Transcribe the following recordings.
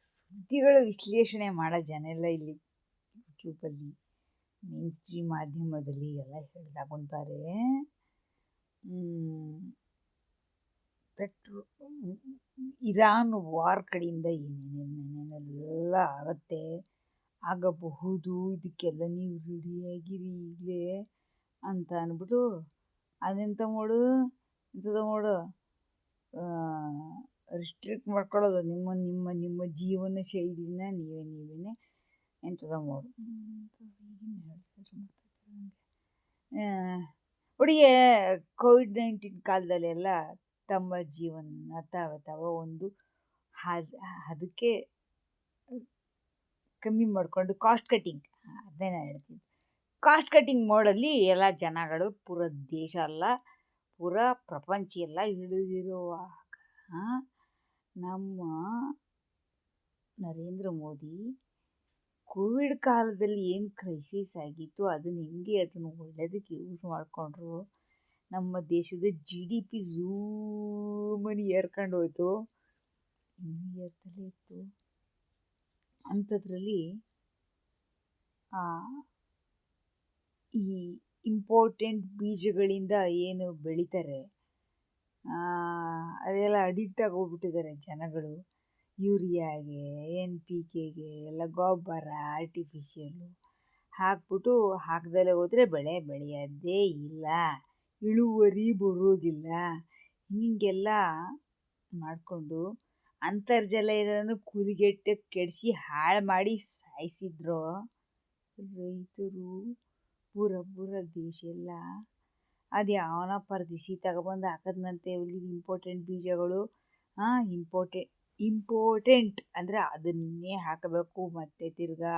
ಸುದ್ದಿಗಳ ವಿಶ್ಲೇಷಣೆ ಮಾಡೋ ಜನ ಎಲ್ಲ ಇಲ್ಲಿ ಯೂಟ್ಯೂಬಲ್ಲಿ ಮೇನ್ ಸ್ಟ್ರೀಮ್ ಮಾಧ್ಯಮದಲ್ಲಿ ಎಲ್ಲ ಹೇಳ್ತಾ ಕುಂತಾರೆ. ಇರಾನ್ ವಾರ್ ಕಡೆಯಿಂದ ಏನೇನೆಲ್ಲ ಆಗಬಹುದು, ಇದಕ್ಕೆಲ್ಲ ನೀವು ರೆಡಿಯಾಗಿರಿ ಈಗಲೇ ಅಂತ ಅಂದ್ಬಿಟ್ಟು ಅದೆಂತ ಮಾಡು ರಿಸ್ಟ್ರಿಕ್ಟ್ ಮಾಡ್ಕೊಳ್ಳೋದು ನಿಮ್ಮ ನಿಮ್ಮ ನಿಮ್ಮ ಜೀವನ ಶೈಲಿನ ನೀವೇ ಎಂಥದ ಮಾಡು ಹುಡುಗಿಯ ಕೋವಿಡ್-19 ಕಾಲದಲ್ಲೆಲ್ಲ ತಮ್ಮ ಜೀವನ ತಾವ ಒಂದು ಅದಕ್ಕೆ ಕಮ್ಮಿ ಮಾಡಿಕೊಂಡು ಕಾಸ್ಟ್ ಕಟ್ಟಿಂಗ್, ಅದೇ ನಾನು ಹೇಳ್ತೀನಿ. ಕಾಸ್ಟ್ ಕಟ್ಟಿಂಗ್ ಮೋಡಲ್ಲಿ ಎಲ್ಲ ಜನಗಳು ಪೂರ ದೇಶ ಅಲ್ಲ, ಪೂರ ಪ್ರಪಂಚ ಎಲ್ಲ ಹಿಡಿದಿರುವಾಗ ನಮ್ಮ ನರೇಂದ್ರ ಮೋದಿ ಕೋವಿಡ್ ಕಾಲದಲ್ಲಿ ಏನು ಕ್ರೈಸಿಸ್ ಆಗಿತ್ತು ಅದನ್ನು ಒಳ್ಳೆಯದಕ್ಕೆ ಯೂಸ್ ಮಾಡಿಕೊಂಡ್ರು. ನಮ್ಮ ದೇಶದ GDP ಝೂಮನಿ ಏರ್ಕೊಂಡು ಹೋಯ್ತು, ಇನ್ನೂ ಏರ್ತಲೇ ಇತ್ತು. ಅಂಥದ್ರಲ್ಲಿ ಈ ಇಂಪಾರ್ಟೆಂಟ್ ಬೀಜಗಳಿಂದ ಏನು ಬೆಳೀತಾರೆ ಅದೆಲ್ಲ ಅಡಿಕ್ಟ್ ಆಗೋಗ್ಬಿಟ್ಟಿದ್ದಾರೆ ಜನಗಳು. ಯೂರಿಯಾಗೆ, NPKಗೆ ಎಲ್ಲ ಗೊಬ್ಬರ ಆರ್ಟಿಫಿಷಿಯಲ್ಲು ಹಾಕ್ಬಿಟ್ಟು ಹಾಕ್ದಲೇ ಹೋದರೆ ಬೆಳೆ ಬೆಳೆಯೋದೇ ಇಲ್ಲ, ಇಳುವರಿ ಬರೋದಿಲ್ಲ. ಹೀಗೆಲ್ಲ ಮಾಡಿಕೊಂಡು ಅಂತರ್ಜಲ ಇರೋದನ್ನು ಕೂಲಿಗೆಟ್ಟು ಕೆಡಿಸಿ ಹಾಳು ಮಾಡಿ ಸಾಯಿಸಿದ್ರು ರೈತರು. ಪೂರ ದೇಶ ಎಲ್ಲ ಅದು ಯಾವನ ಪರದೇಶಿ ತಗೊಬಂದು ಹಾಕದ್ನಂತೆ ಇಂಪಾರ್ಟೆಂಟ್ ಬೀಜಗಳು. ಇಂಪಾರ್ಟೆಂಟ್ ಅಂದರೆ ಅದನ್ನೇ ಹಾಕಬೇಕು. ಮತ್ತೆ ತಿರ್ಗಾ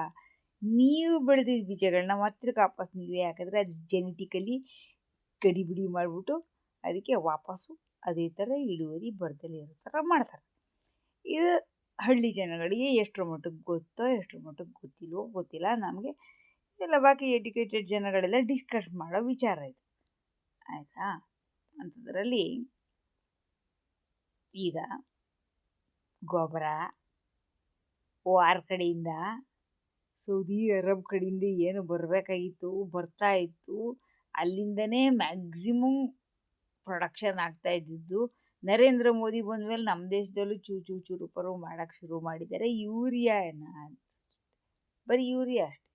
ನೀವು ಬೆಳೆದಿದ್ದ ಬೀಜಗಳನ್ನ ಮತ್ತೆ ವಾಪಸ್ ನೀವೇ ಹಾಕಿದ್ರೆ ಅದು ಜೆನೆಟಿಕಲಿ ಗಡಿಬಿಡಿ ಮಾಡಿಬಿಟ್ಟು ಅದಕ್ಕೆ ವಾಪಸ್ಸು ಅದೇ ಥರ ಇಳುವರಿ ಬರ್ದಲೇ ಇರೋ ಥರ ಮಾಡ್ತಾರೆ. ಇದು ಹಳ್ಳಿ ಜನಗಳಿಗೆ ಎಷ್ಟರ ಮಟ್ಟಿಗೆ ಗೊತ್ತೋ ಎಷ್ಟರ ಮಟ್ಟಿಗೆ ಗೊತ್ತಿಲ್ಲ ನಮಗೆ. ಎಲ್ಲ ಬಾಕಿ ಎಡ್ಯುಕೇಟೆಡ್ ಜನಗಳೆಲ್ಲ ಡಿಸ್ಕಸ್ ಮಾಡೋ ವಿಚಾರ ಇದು, ಆಯಿತಾ. ಅಂಥದ್ರಲ್ಲಿ ಈಗ ಗೊಬ್ಬರ ವಾರ್ ಕಡೆಯಿಂದ, ಸೌದಿ ಅರಬ್ ಕಡೆಯಿಂದ ಏನು ಬರಬೇಕಾಗಿತ್ತು ಬರ್ತಾ ಇತ್ತು, ಅಲ್ಲಿಂದನೇ ಮ್ಯಾಕ್ಸಿಮಮ್ ಪ್ರೊಡಕ್ಷನ್ ಆಗ್ತಾ ಇದ್ದಿದ್ದು. ನರೇಂದ್ರ ಮೋದಿ ಬಂದಮೇಲೆ ನಮ್ಮ ದೇಶದಲ್ಲೂ ಚೂರು ಮಾಡೋಕ್ಕೆ ಶುರು ಮಾಡಿದ್ದಾರೆ. ಬರೀ ಯೂರಿಯಾ ಅಷ್ಟೆ,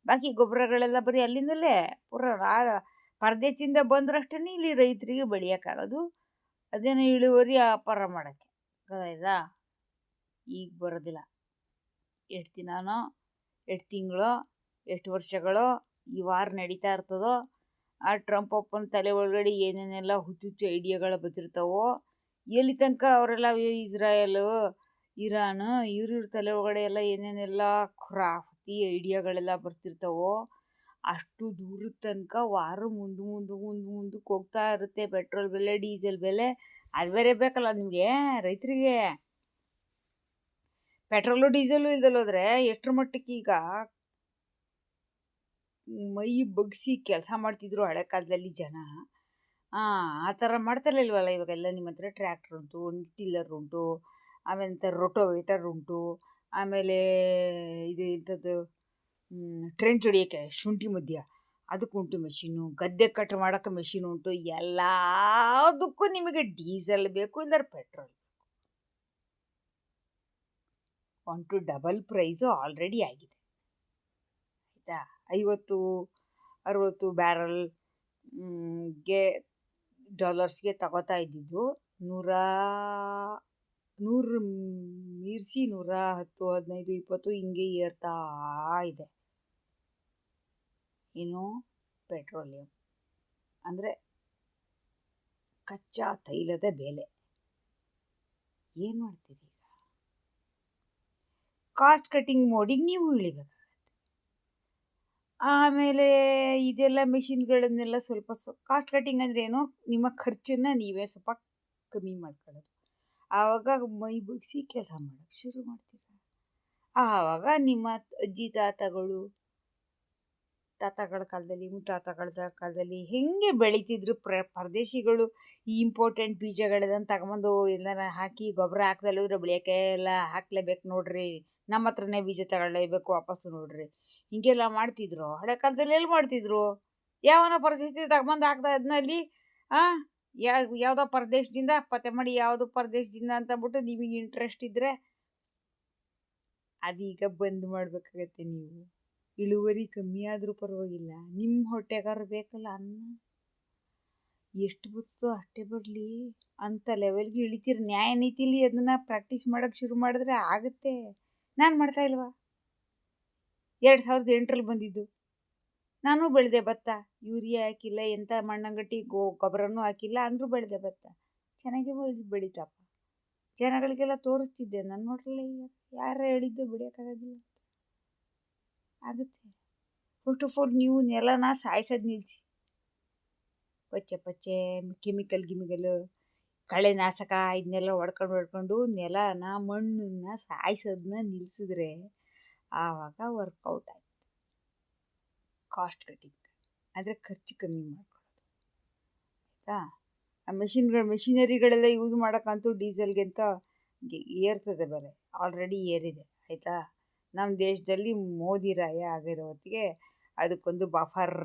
ಬಾಕಿ ಗೊಬ್ಬರಗಳೆಲ್ಲ ಬರೀ ಅಲ್ಲಿಂದಲೇ ಪೂರ ಪರದೇಶದಿಂದ ಬಂದ್ರಷ್ಟೇ ಇಲ್ಲಿ ರೈತರಿಗೆ ಬೆಳೆಯೋಕ್ಕಾಗೋದು. ಅದೇನೋ ಇಳುವರಿ ವ್ಯಾಪಾರ ಮಾಡೋಕ್ಕೆ ಗೊತ್ತಾಯ್ತಾ. ಈಗ ಬರೋದಿಲ್ಲ. ಎಷ್ಟು ದಿನನೋ, ಎಷ್ಟು ತಿಂಗಳೋ, ಎಷ್ಟು ವರ್ಷಗಳೋ ಈ ವಾರ್ ನಡೀತಾ ಇರ್ತದೋ. ಆ ಟ್ರಂಪ್ ಅಪ್ಪನ ತಲೆ ಒಳಗಡೆ ಏನೇನೆಲ್ಲ ಹುಚ್ಚುಚ್ಚು ಐಡಿಯಾಗಳು ಬಂದಿರ್ತಾವೋ, ಎಲ್ಲಿ ತನಕ ಅವರೆಲ್ಲ ಇಸ್ರಾಯೇಲು, ಇರಾನು ಇವ್ರ ತಲೆ ಒಳಗಡೆ ಎಲ್ಲ ಏನೇನೆಲ್ಲ ಕ್ರಾಫ್ಟಿ ಐಡಿಯಾಗಳೆಲ್ಲ ಬರ್ತಿರ್ತಾವೋ ಅಷ್ಟು ದೂರದ ತನಕ ವಾರ ಮುಂದಕ್ಕೆ ಹೋಗ್ತಾ ಇರುತ್ತೆ. ಪೆಟ್ರೋಲ್ ಬೆಲೆ, ಡೀಸೆಲ್ ಬೆಲೆ ಅದು ಬೇರೆ ಬೇಕಲ್ಲ ನಿಮಗೆ ರೈತರಿಗೆ. ಪೆಟ್ರೋಲು ಡೀಸೆಲು ಇಲ್ದಲ್ಲೋದ್ರೆ ಎಷ್ಟರ ಮಟ್ಟಕ್ಕೆ ಈಗ ಮೈ ಬಗ್ಸಿ ಕೆಲಸ ಮಾಡ್ತಿದ್ರು ಹಳೆ ಕಾಲದಲ್ಲಿ ಜನ. ಆ ಥರ ಮಾಡ್ತಾರಲ್ಲ ಇಲ್ವಲ್ಲ ಇವಾಗೆಲ್ಲ. ನಿಮ್ಮ ಹತ್ರ ಟ್ರ್ಯಾಕ್ಟರ್ ಉಂಟು, ಟಿಲ್ಲರ್ ಉಂಟು, ಆಮೇಲೆ ರೋಟೋವೇಟರ್ ಉಂಟು, ಆಮೇಲೆ ಇದು ಇಂಥದ್ದು ಟ್ರೆಂಚ್ ಹೊಡಿಯೋಕ್ಕೆ ಶುಂಠಿ ಮಧ್ಯ ಅದಕ್ಕುಂಟು ಮೆಷಿನ್ನು, ಗದ್ದೆ ಕಟ್ ಮಾಡೋಕ್ಕೆ ಮೆಷಿನ್ ಉಂಟು. ಎಲ್ಲದಕ್ಕೂ ನಿಮಗೆ ಡೀಸೆಲ್ ಬೇಕು, ಇಲ್ಲಾರ petrol. 1 to double price already ಆಗಿದೆ, ಆಯಿತಾ. 50-60 ಬ್ಯಾರಲ್ ಗೆ ಡಾಲರ್ಸ್ಗೆ ತಗೋತಾ ಇದ್ದಿದ್ದು 100 ಮೀರಿಸಿ 110, 15, 20 ಹಿಂಗೆ ಏರ್ತಾ ಇದೆ. ಏನು ಪೆಟ್ರೋಲಿಯಂ ಅಂದರೆ ಕಚ್ಚಾ ತೈಲದ ಬೆಲೆ. ಏನು ಮಾಡ್ತೀರಿ ಈಗ? ಕಾಸ್ಟ್ ಕಟ್ಟಿಂಗ್ ಮೋಡಿಗೆ ನೀವು ಇಳಿಬೇಕಾಗತ್ತೆ. ಆಮೇಲೆ ಇದೆಲ್ಲ ಮೆಷಿನ್ಗಳನ್ನೆಲ್ಲ ಸ್ವಲ್ಪ ಕಾಸ್ಟ್ ಕಟ್ಟಿಂಗ್ ಅಂದರೆ ಏನು, ನಿಮ್ಮ ಖರ್ಚನ್ನು ನೀವೇ ಸ್ವಲ್ಪ ಕಮ್ಮಿ ಮಾಡ್ಕೊಳ್ಳೋದು. ಆವಾಗ ಮೈ ಬಗ್ಸಿ ಕೆಲಸ ಮಾಡೋಕ್ಕೆ ಶುರು ಮಾಡ್ತೀರ. ಆವಾಗ ನಿಮ್ಮ ಅಜ್ಜಿ ತಾತಗಳು ತಾತಗಳ ಕಾಲದಲ್ಲಿ ಮುತ್ತಾತಗಳ ಕಾಲದಲ್ಲಿ ಹೆಂಗೆ ಬೆಳೀತಿದ್ರು ಪರದೇಶಿಗಳು ಈ ಇಂಪಾರ್ಟೆಂಟ್ ಬೀಜಗಳದನ್ನು ತಗೊಂಬಂದು ಎಲ್ಲಾರ ಹಾಕಿ ಗೊಬ್ಬರ ಹಾಕ್ದಲ್ಲೂ ಬೆಳೆಯೋಕ್ಕೆ ಎಲ್ಲ ಹಾಕ್ಲೇಬೇಕು ನೋಡ್ರಿ, ನಮ್ಮ ಹತ್ರನೇ ಬೀಜ ತಗೊಳ್ಳೇಬೇಕು ವಾಪಸ್ಸು ನೋಡ್ರಿ, ಹಿಂಗೆಲ್ಲ ಮಾಡ್ತಿದ್ರು. ಹಳೆ ಕಾಲದಲ್ಲಿ ಎಲ್ಲಿ ಮಾಡ್ತಿದ್ರು? ಯಾವನ ಪರಿಸ್ಥಿತಿ ತಗೊಂಬಂದು ಹಾಕ್ದ ಅದನ್ನಲ್ಲಿ ಯಾವುದೋ ಪರದೇಶದಿಂದ ಪತ್ತೆ ಮಾಡಿ ಯಾವುದು ಪರದೇಶದಿಂದ ಅಂತ ಅಂದ್ಬಿಟ್ಟು ನಿಮಗೆ ಇಂಟ್ರೆಸ್ಟ್ ಇದ್ದರೆ ಅದೀಗ ಬಂದ್ ಮಾಡಬೇಕಾಗತ್ತೆ. ನೀವು ಇಳುವರಿ ಕಮ್ಮಿ ಆದರೂ ಪರವಾಗಿಲ್ಲ, ನಿಮ್ಮ ಹೊಟ್ಟೆಗಾರ ಬೇಕಲ್ಲ ಅನ್ನ, ಎಷ್ಟು ಬರ್ತದೋ ಅಷ್ಟೇ ಬರಲಿ ಅಂತ ಲೆವೆಲ್ಗೆ ಇಳಿತೀರಿ. ನ್ಯಾಯ ನೀತಿಲಿ ಅದನ್ನ ಪ್ರಾಕ್ಟೀಸ್ ಮಾಡೋಕ್ಕೆ ಶುರು ಮಾಡಿದ್ರೆ ಆಗುತ್ತೆ. ನಾನು ಮಾಡ್ತಾ ಇಲ್ವಾ? 2008ರಲ್ಲಿ ಬಂದಿದ್ದು, ನಾನು ಬೆಳೆದೆ ಭತ್ತ, ಯೂರಿಯಾ ಹಾಕಿಲ್ಲ, ಎಂಥ ಮಣ್ಣಂಗಟ್ಟಿ ಗೊಬ್ಬರನೂ ಹಾಕಿಲ್ಲ, ಅಂದರೂ ಬೆಳೆದೆ ಭತ್ತ, ಚೆನ್ನಾಗಿ ಬೆಳೀತಪ್ಪ. ಜನಗಳಿಗೆಲ್ಲ ತೋರಿಸ್ತಿದ್ದೆ, ನಾನು ನೋಡ್ರಲ್ಲ ಯಾರು ಹೇಳಿದ್ದು ಬೆಳೆಯೋಕ್ಕಾಗೋದಿಲ್ಲ ಆಗುತ್ತೆ. ಫಸ್ಟ್ ಆಫ್ ಆಲ್ ನೀವು ನೆಲನ ಸಾಯಿಸೋದು ನಿಲ್ಲಿಸಿ. ಪಚ್ಚೆ ಕೆಮಿಕಲ್ ಕಳೆನಾಶಕ ಇದನ್ನೆಲ್ಲ ಹೊಡ್ಕೊಂಡು ನೆಲನ ಮಣ್ಣನ್ನು ಸಾಯಿಸೋದನ್ನ ನಿಲ್ಲಿಸಿದ್ರೆ ಆವಾಗ ವರ್ಕೌಟ್ ಆಯ್ತು. ಕಾಸ್ಟ್ ಕಟಿಂಗ್ ಅಂದರೆ ಖರ್ಚು ಕಮ್ಮಿ ಮಾಡ್ಕೊಳ್ಳೋದು, ಆಯಿತಾ? ಆ ಮೆಷಿನರಿಗಳೆಲ್ಲ ಯೂಸ್ ಮಾಡೋಕ್ಕಂತೂ ಡೀಸೆಲ್ಗೆಂತ ಏರ್ತದೆ ಬೆಲೆ, ಆಲ್ರೆಡಿ ಏರಿದೆ, ಆಯಿತಾ? ನಮ್ಮ ದೇಶದಲ್ಲಿ ಮೋದಿ ರಾಯ ಆಗಿರೋ ಹೊತ್ತಿಗೆ ಅದಕ್ಕೊಂದು ಬಫರ್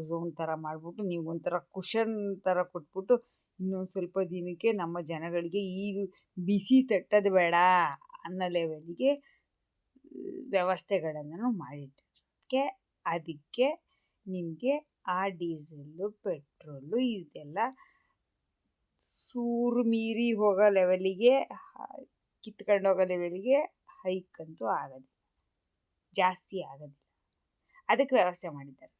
ಝೋನ್ ಥರ ಮಾಡಿಬಿಟ್ಟು ನೀವು ಒಂಥರ ಕುಷನ್ ಥರ ಕೊಟ್ಬಿಟ್ಟು ಇನ್ನೊಂದು ಸ್ವಲ್ಪ ದಿನಕ್ಕೆ ನಮ್ಮ ಜನಗಳಿಗೆ ಈ ಬಿಸಿ ತಟ್ಟೋದು ಬೇಡ ಅನ್ನೋ ಲೆವೆಲಿಗೆ ವ್ಯವಸ್ಥೆಗಳನ್ನು ಮಾಡಿಟ್ಟಕ್ಕೆ ಅದಕ್ಕೆ ನಿಮಗೆ ಆ ಡೀಸೆಲ್ಲು ಪೆಟ್ರೋಲು ಇದೆಲ್ಲ ಸೂರು ಮೀರಿ ಹೋಗೋ ಲೆವೆಲಿಗೆ ಕಿತ್ಕೊಂಡು ಹೋಗೋ ಲೆವೆಲಿಗೆ ಹೈಕ್ ಅಂತೂ ಆಗೋದಿಲ್ಲ, ಜಾಸ್ತಿ ಆಗೋದಿಲ್ಲ. ಅದಕ್ಕೆ ವ್ಯವಸ್ಥೆ ಮಾಡಿದ್ದಾರೆ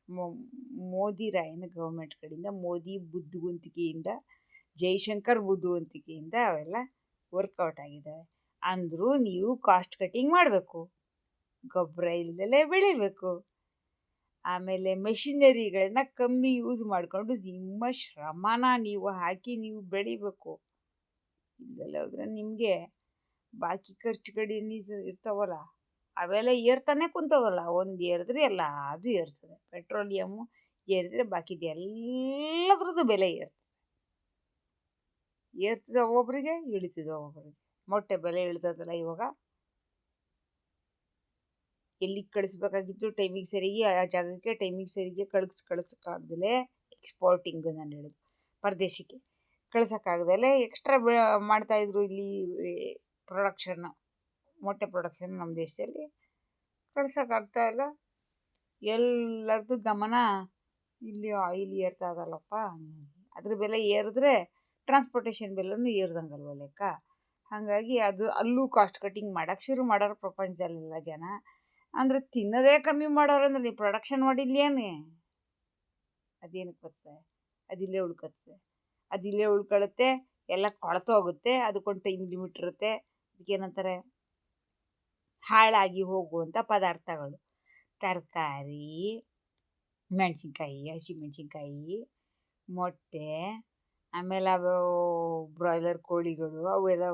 ಮೋದಿ ರಾಯನ ಗೌರ್ಮೆಂಟ್ ಕಡೆಯಿಂದ. ಮೋದಿ ಬುದ್ಧಿವಂತಿಕೆಯಿಂದ, ಜೈಶಂಕರ್ ಬುದ್ಧಿವಂತಿಕೆಯಿಂದ ಅವೆಲ್ಲ ವರ್ಕೌಟ್ ಆಗಿದ್ದಾವೆ. ಅಂದರೂ ನೀವು ಕಾಸ್ಟ್ ಕಟಿಂಗ್ ಮಾಡಬೇಕು, ಗೊಬ್ಬರ ಇಲ್ಲದಲೇ ಬೆಳಿಬೇಕು, ಆಮೇಲೆ ಮೆಷಿನರಿಗಳನ್ನ ಕಮ್ಮಿ ಯೂಸ್ ಮಾಡಿಕೊಂಡು ನಿಮ್ಮ ಶ್ರಮನ ನೀವು ಹಾಕಿ ನೀವು ಬೆಳಿಬೇಕು. ಇಲ್ಲದಲ್ಲ ಹೋದರೆ ನಿಮಗೆ ಬಾಕಿ ಖರ್ಚುಗಳೇನು ಇರ್ತಾವಲ್ಲ ಅವೆಲ್ಲ ಏರ್ತಾನೆ ಕುಂತವಲ್ಲ. ಒಂದು ಏರಿದ್ರೆ ಎಲ್ಲ ಅದು ಏರ್ತದೆ. ಪೆಟ್ರೋಲಿಯಮ್ಮು ಏರಿದ್ರೆ ಬಾಕಿದು ಎಲ್ಲದ್ರದ್ದು ಬೆಲೆ ಏರ್ತದೆ ಒಬ್ಬೊಬ್ಬರಿಗೆ, ಇಳಿತದೆ ಒಬ್ಬೊಬ್ಬರಿಗೆ. ಮೊಟ್ಟೆ ಬೆಲೆ ಇಳ್ತದಲ್ಲ ಇವಾಗ, ಎಲ್ಲಿಗೆ ಕಳಿಸ್ಬೇಕಾಗಿತ್ತು ಟೈಮಿಗೆ ಸರಿಗೆ ಆ ಜಾಗಕ್ಕೆ ಟೈಮಿಗೆ ಸರಿಗೆ ಕಳಿಸೋಕ್ಕಾಗ್ದಲೇ ಎಕ್ಸ್ಪೋರ್ಟಿಂಗು ನಾನು ಹೇಳೋದು, ಪರದೇಶಕ್ಕೆ ಕಳ್ಸೋಕ್ಕಾಗ್ದಲೇ ಎಕ್ಸ್ಟ್ರಾ ಮಾಡ್ತಾಯಿದ್ರು ಇಲ್ಲಿ ಪ್ರೊಡಕ್ಷನ್ನು, ಮೊಟ್ಟೆ ಪ್ರೊಡಕ್ಷನ್ ನಮ್ಮ ದೇಶದಲ್ಲಿ ಕಳ್ಸೋಕ್ಕಾಗ್ತಾಯಿಲ್ಲ. ಎಲ್ಲರದ್ದು ಗಮನ ಇಲ್ಲಿ ಆಯಿಲ್ ಏರ್ತಾ ಇದಲ್ಲಪ್ಪ, ಅದ್ರ ಬೆಲೆ ಏರಿದ್ರೆ ಟ್ರಾನ್ಸ್ಪೋರ್ಟೇಷನ್ ಬೆಲೆನೂ ಏರ್ದಂಗಲ್ವ ಲೆಕ್ಕ. ಹಾಗಾಗಿ ಅದು ಅಲ್ಲೂ ಕಾಸ್ಟ್ ಕಟಿಂಗ್ ಮಾಡೋಕ್ಕೆ ಶುರು ಮಾಡೋರು ಪ್ರಪಂಚದಲ್ಲೆಲ್ಲ ಜನ. ಅಂದರೆ ತಿನ್ನೋದೇ ಕಮ್ಮಿ ಮಾಡೋರು ಅಂದ್ರೆ ನೀವು ಪ್ರೊಡಕ್ಷನ್ ಮಾಡಿಲ್ಲೇನೆ, ಅದೇನಕ್ಕೆ ಬರ್ತದೆ? ಅದಿಲ್ಲೇ ಉಳ್ಕೊಳ್ಳುತ್ತೆ, ಎಲ್ಲ ಕೊಳ್ತೋಗುತ್ತೆ. ಅದಕ್ಕೊಂದು ಟೈಮ್ ಲಿಮಿಟ್ ಇರುತ್ತೆ. ಅದಕ್ಕೇನಂತಾರೆ, ಹಾಳಾಗಿ ಹೋಗುವಂಥ ಪದಾರ್ಥಗಳು, ತರಕಾರಿ, ಮೆಣಸಿನ್ಕಾಯಿ, ಹಸಿಮೆಣಸಿನ್ಕಾಯಿ, ಮೊಟ್ಟೆ, ಆಮೇಲೆ ಅವು ಬ್ರಾಯ್ಲರ್ ಕೋಳಿಗಳು ಅವೆಲ್ಲ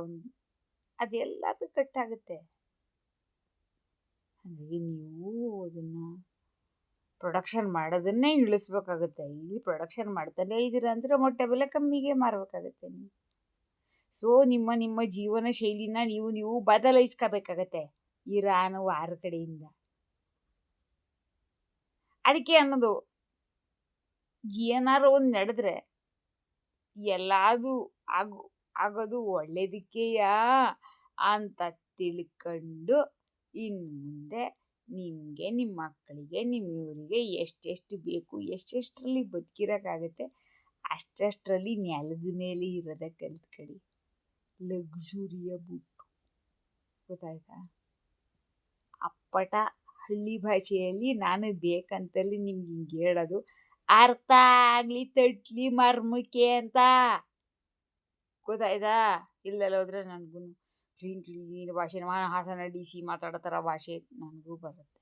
ಅದೆಲ್ಲದು ಕಟ್ಟಾಗುತ್ತೆ. ಹಾಗಾಗಿ ನೀವು ಅದನ್ನು ಪ್ರೊಡಕ್ಷನ್ ಮಾಡೋದನ್ನೇ ಇಳಿಸ್ಬೇಕಾಗುತ್ತೆ. ಇಲ್ಲಿ ಪ್ರೊಡಕ್ಷನ್ ಮಾಡ್ತಾನೇ ಇದ್ದೀರಾ ಅಂದರೆ ಮೊಟ್ಟೆ ಬೆಲೆ ಕಮ್ಮಿಗೆ ಮಾರಬೇಕಾಗತ್ತೆ ನೀವು. ಸೊ ನಿಮ್ಮ ಜೀವನ ಶೈಲಿನ ನೀವು ಬದಲಾಯಿಸ್ಕೋಬೇಕಾಗತ್ತೆ ಇರಾನು ವಾರ ಕಡೆಯಿಂದ. ಅದಕ್ಕೆ ಅನ್ನೋದು, ಏನಾರು ಒಂದು ನಡೆದ್ರೆ ಎಲ್ಲದು ಆಗೋದು ಒಳ್ಳೇದಕ್ಕೆಯಾ ಅಂತ ತಿಳ್ಕೊಂಡು ಇನ್ನು ಮುಂದೆ ನಿಮಗೆ, ನಿಮ್ಮ ಮಕ್ಕಳಿಗೆ, ನಿಮ್ಮ ಇವರಿಗೆ ಎಷ್ಟೆಷ್ಟು ಬೇಕು, ಎಷ್ಟೆಷ್ಟರಲ್ಲಿ ಬದುಕಿರೋಕ್ಕಾಗತ್ತೆ ಅಷ್ಟರಲ್ಲಿ ನೆಲದ ಮೇಲೆ ಇರೋದೇ ಕಲ್ತ್ಕೊಳ್ಳಿ. ಲಗ್ಸುರಿಯ ಬಿಟ್ಟು, ಗೊತ್ತಾಯ್ತಾ? ಅಪ್ಪಟ ಹಳ್ಳಿ ಭಾಷೆಯಲ್ಲಿ ನಾನು ಬೇಕಂತಲ್ಲಿ ನಿಮ್ಗೆ ಹಿಂಗೆ ಹೇಳೋದು, ಅರ್ಥ ಆಗಲಿ ತಟ್ಲಿ ಮರ್ಮಕ್ಕೆ ಅಂತ, ಗೊತ್ತಾಯ್ತಾ? ಇಲ್ಲೆಲ್ಲ ಹೋದರೆ ನನಗೂ ಕ್ಲೀನ್ ಭಾಷೆ, ಹಾಸನ DC ಮಾತಾಡೋ ಥರ ಭಾಷೆ ನನಗೂ ಬರುತ್ತೆ.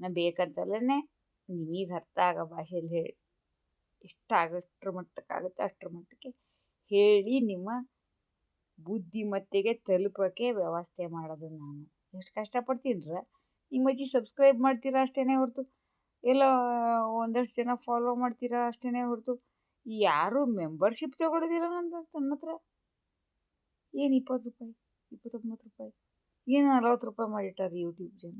ನಾನು ಬೇಕಂತಲೇ ನಿಮಗೆ ಅರ್ಥ ಆಗೋ ಭಾಷೆಯಲ್ಲಿ ಹೇಳಿ, ಎಷ್ಟಾಗಷ್ಟರ ಮಟ್ಟಕ್ಕಾಗುತ್ತೆ ಅಷ್ಟರ ಮಟ್ಟಕ್ಕೆ ಹೇಳಿ ನಿಮ್ಮ ಬುದ್ಧಿಮತ್ತೆಗೆ ತಲುಪೋಕ್ಕೆ ವ್ಯವಸ್ಥೆ ಮಾಡೋದು ನಾನು. ಎಷ್ಟು ಕಷ್ಟಪಡ್ತೀನ್ರ ನಿಮ್ಮಜ್ಜಿ ಸಬ್ಸ್ಕ್ರೈಬ್ ಮಾಡ್ತೀರಾ ಅಷ್ಟೇ ಹೊರತು, ಎಲ್ಲ ಒಂದಷ್ಟು ಜನ ಫಾಲೋ ಮಾಡ್ತೀರಾ ಅಷ್ಟೇ ಹೊರತು, ಯಾರೂ ಮೆಂಬರ್ಶಿಪ್ ತೊಗೊಳೋದಿಲ್ಲ ನನ್ನ ಹತ್ರ. ಏನು 20 ರೂಪಾಯಿ, 29 ರೂಪಾಯಿ, ಏನು 40 ರೂಪಾಯಿ ಮಾಡಿಟ್ಟಾರೆ ಯೂಟ್ಯೂಬ್ ಜನ.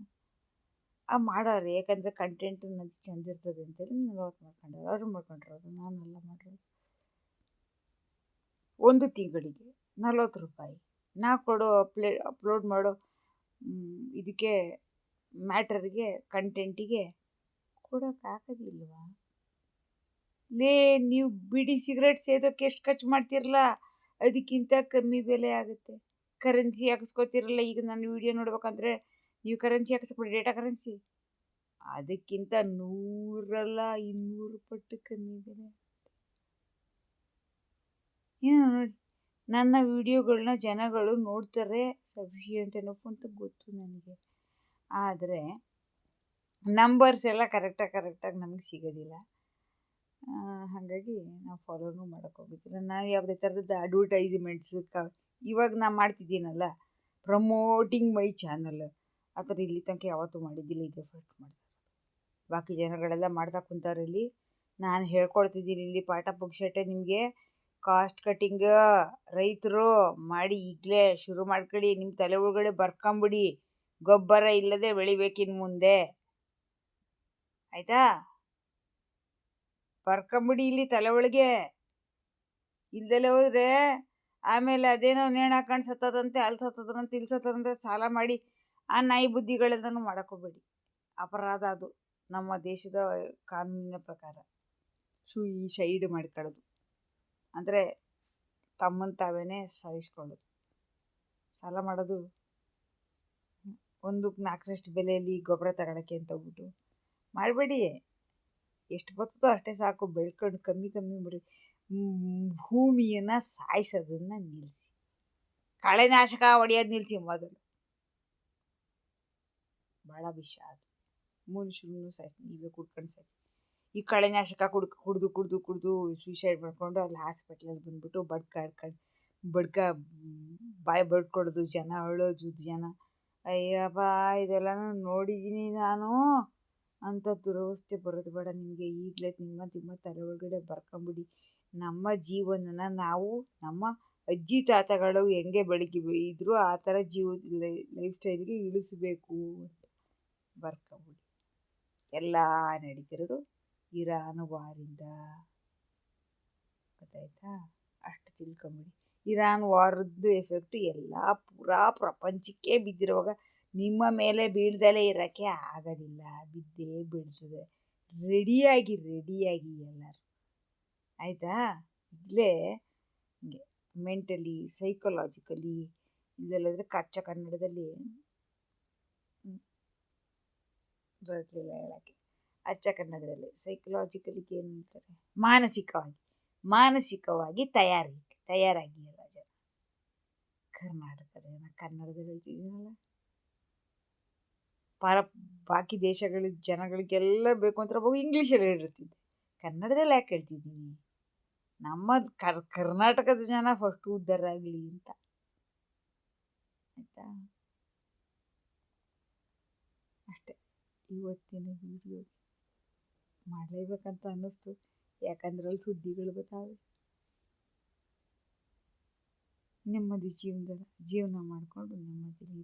ಮಾಡೋರು ಯಾಕಂದರೆ ಕಂಟೆಂಟ್ ನಂದು ಚೆಂದ ಇರ್ತದೆ ಅಂತೇಳಿ 40 ಮಾಡ್ಕೊಂಡಾರೆ. ಅವರು ಮಾಡ್ಕೊಂಡಿರೋದು, ನಾನೆಲ್ಲ ಮಾಡಿರೋದು. ಒಂದು ತಿಂಗಳಿಗೆ 40 ರೂಪಾಯಿ. ನಾ ಕೊಡೋ ಅಪ್ಲೋಡ್ ಮಾಡೋ ಇದಕ್ಕೆ ಮ್ಯಾಟರ್ಗೆ, ಕಂಟೆಂಟಿಗೆ ಕೊಡೋಕ್ಕಾಗೋದಿಲ್ವಾ? ನೀವು ಬಿಡಿ ಸಿಗರೇಟ್ ಸೇದೋಕ್ಕೆ ಎಷ್ಟು ಖರ್ಚು ಮಾಡ್ತಿರಲ್ಲ, ಅದಕ್ಕಿಂತ ಕಮ್ಮಿ ಬೆಲೆ ಆಗುತ್ತೆ. ಕರೆನ್ಸಿ ಹಾಕಿಸ್ಕೊತಿರಲ್ಲ, ಈಗ ನನ್ನ ವಿಡಿಯೋ ನೋಡ್ಬೇಕಂದ್ರೆ ನೀವು ಕರೆನ್ಸಿ ಹಾಕಿಸ್ಕೊಡಿ, ಡೇಟಾ ಕರೆನ್ಸಿ, ಅದಕ್ಕಿಂತ 100 ಪಟ್ಟು ಕಮ್ಮಿ ಬೆಲೆ. ಏನು ನೋಡಿ, ನನ್ನ ವಿಡಿಯೋಗಳನ್ನ ಜನಗಳು ನೋಡ್ತಾರೆ ಸಫಿಷಿಯೆಂಟ್ ಏನಪ್ಪ ಅಂತ ಗೊತ್ತು ನನಗೆ. ಆದರೆ ನಂಬರ್ಸ್ ಎಲ್ಲ ಕರೆಕ್ಟಾಗಿ ನಮಗೆ ಸಿಗೋದಿಲ್ಲ. ಹಾಗಾಗಿ ನಾವು ಫಾಲೋನೂ ಮಾಡೋಕ್ಕೋಗೋದಿಲ್ಲ. ನಾನು ಯಾವುದೇ ಥರದ ಅಡ್ವರ್ಟೈಸ್ಮೆಂಟ್ಸು ಇವಾಗ ನಾನು ಮಾಡ್ತಿದ್ದೀನಲ್ಲ, ಪ್ರಮೋಟಿಂಗ್ ಮೈ ಚಾನಲ್, ಆ ಥರ ಇಲ್ಲಿ ತನಕ ಯಾವತ್ತೂ ಮಾಡಿದ್ದಿಲ್ಲ. ಇದೇ ಫಸ್ಟ್ ಮಾಡಿದೆ. ಬಾಕಿ ಜನಗಳೆಲ್ಲ ಮಾಡ್ತಾ ಕುಂತಾರೆ. ಇಲ್ಲಿ ನಾನು ಹೇಳ್ಕೊಡ್ತಿದ್ದೀನಿ, ಇಲ್ಲಿ ಪಾಠ ಪುಕ್ಷಟೆ ನಿಮಗೆ. ಕಾಸ್ಟ್ ಕಟ್ಟಿಂಗ್ ರೈತರು ಮಾಡಿ ಈಗಲೇ ಶುರು ಮಾಡ್ಕೊಳ್ಳಿ. ನಿಮ್ಮ ತಲೆ ಒಳಗಡೆ ಬರ್ಕೊಂಬಿಡಿ, ಗೊಬ್ಬರ ಇಲ್ಲದೆ ಬೆಳಿಬೇಕಿನ್ನು ಮುಂದೆ, ಆಯಿತಾ? ಬರ್ಕೊಂಬಿಡಿ ಇಲ್ಲಿ ತಲೆ ಒಳಗೆ. ಇಲ್ದಲೇ ಹೋದರೆ ಆಮೇಲೆ ಅದೇನೋ ನೇಣು ಹಾಕೊಂಡು ಸತ್ತದಂತೆ, ಅಲ್ಲಿ ಸತ್ತದಂತೆ, ಇಲ್ಲಿ ಸತ್ತದಂತೆ, ಸಾಲ ಮಾಡಿ ಆ ನಾಯಿ ಬುದ್ಧಿಗಳೆಲ್ಲನೂ ಮಾಡೋಕ್ಕೋಗ್ಬೇಡಿ. ಅಪರಾಧ ಅದು ನಮ್ಮ ದೇಶದ ಕಾನೂನಿನ ಪ್ರಕಾರ. ಸೂಯಿಸೈಡ್ ಮಾಡ್ಕೊಳ್ಳೋದು ಅಂದರೆ ತಮ್ಮನ್ನು ತಾವೇ ಸಾಯಿಸ್ಕೊಳ್ಳೋದು. ಸಾಲ ಮಾಡೋದು, ಒಂದು 4ರಷ್ಟು ಬೆಲೆಯಲ್ಲಿ ಗೊಬ್ಬರ ತಗೊಳಕ್ಕೆ ಅಂತ ಹೋಗ್ಬಿಟ್ಟು ಮಾಡಬೇಡಿ. ಎಷ್ಟು ಬರ್ತದೋ ಅಷ್ಟೇ ಸಾಕು, ಬೆಳ್ಕೊಂಡು ಕಮ್ಮಿ ಮಾಡಿ. ಭೂಮಿಯನ್ನು ಸಾಯಿಸೋದನ್ನು ನಿಲ್ಲಿಸಿ, ಕಳೆನಾಶಕ ಹೊಡೆಯೋದು ನಿಲ್ಲಿಸಿ ಮೊದಲು. ಭಾಳ ವಿಷ ಅದು. ಮನುಷ್ಯರನ್ನು ಸಾಯಿಸಿ ನೀವೇ ಕುಡ್ಕೊಂಡು ಸಾಕಿ. ಈ ಕಳೆನಾಶಕ ಕುಡಿದು ಸೂಸೈಡ್ ಮಾಡ್ಕೊಂಡು ಅಲ್ಲಿ ಹಾಸ್ಪಿಟ್ಲಲ್ಲಿ ಬಂದುಬಿಟ್ಟು ಬಾಯಿ ಬಡ್ಕೊಡೋದು, ಜನ ಅಳೋದು, ಜನ ಅಯ್ಯಪ್ಪ ಇದೆಲ್ಲನೂ ನೋಡಿದ್ದೀನಿ ನಾನು. ಅಂಥ ದುರವಸ್ಥೆ ಬರೋದು ಬೇಡ ನಿಮಗೆ. ಈಗಲೇ ನಿಮ್ಮ ತಲೆ ಒಳಗಡೆ ಬರ್ಕೊಂಬಿಡಿ. ನಮ್ಮ ಜೀವನನ ನಾವು ನಮ್ಮ ಅಜ್ಜಿ ತಾತಗಳು ಹೆಂಗೆ ಇದ್ರು ಆ ಥರ ಲೈಫ್ ಸ್ಟೈಲ್ಗೆ ಇಳಿಸ್ಬೇಕು ಅಂತ ಬರ್ಕೊಂಬಿಡಿ. ಎಲ್ಲ ನಡೀತಿರೋದು ಇರಾನ್ ವಾರಿಂದ, ಗೊತ್ತಾಯ್ತಾ? ಅಷ್ಟು ತಿಳ್ಕೊಂಬಿಡಿ. ಇರಾನ್ ವಾರದ್ದು ಎಫೆಕ್ಟು ಎಲ್ಲ ಪೂರಾ ಪ್ರಪಂಚಕ್ಕೆ ಬಿದ್ದಿರುವಾಗ ನಿಮ್ಮ ಮೇಲೆ ಬೀಳ್ದಲೇ ಇರೋಕ್ಕೆ ಆಗೋದಿಲ್ಲ, ಬಿದ್ದೇ ಬೀಳ್ತದೆ. ರೆಡಿಯಾಗಿ ಎಲ್ಲರೂ, ಆಯಿತಾ? ಇಲ್ಲೇ ಹಿಂಗೆ ಮೆಂಟಲಿ, ಸೈಕಲಾಜಿಕಲಿ, ಇಲ್ಲೆಲ್ಲದ್ರೆ ಕಚ್ಚಾ ಕನ್ನಡದಲ್ಲಿ ಬರಲಿಲ್ಲ ಹೇಳೋಕ್ಕೆ. ಅಚ್ಚ ಕನ್ನಡದಲ್ಲಿ ಸೈಕಲಾಜಿಕಲಿಗೆ ಏನು ಹೇಳ್ತಾರೆ? ಮಾನಸಿಕವಾಗಿ ತಯಾರಾಗಿ ಎಲ್ಲ ಜನ. ಕರ್ನಾಟಕದ ಜನ ಕನ್ನಡದಲ್ಲಿ ಹೇಳ್ತಿದ್ದೀನಲ್ಲ. ಬಾಕಿ ದೇಶಗಳ ಜನಗಳಿಗೆಲ್ಲ ಬೇಕು ಅಂತ ಹೋಗಿ ಇಂಗ್ಲೀಷಲ್ಲಿ ಹೇಳಿರ್ತಿದ್ದೆ, ಕನ್ನಡದಲ್ಲಿ ಯಾಕೆ ಹೇಳ್ತಿದ್ದೀನಿ? ನಮ್ಮ ಕರ್ನಾಟಕದ ಜನ ಫಸ್ಟು ಉದ್ಧಾರ ಆಗಲಿ ಅಂತ, ಆಯಿತಾ? ಅಷ್ಟೇ. ಇವತ್ತಿನ ವಿಡಿಯೋ ಮಾಡಲೇಬೇಕಂತ ಅನ್ನಿಸ್ತು, ಯಾಕಂದ್ರೆ ಅಲ್ಲಿ ಸುದ್ದಿಗಳು ಬರ್ತಾವೆ. ನೆಮ್ಮದಿ ಜೀವನ ಮಾಡಿಕೊಂಡು ನೆಮ್ಮದಿಲಿ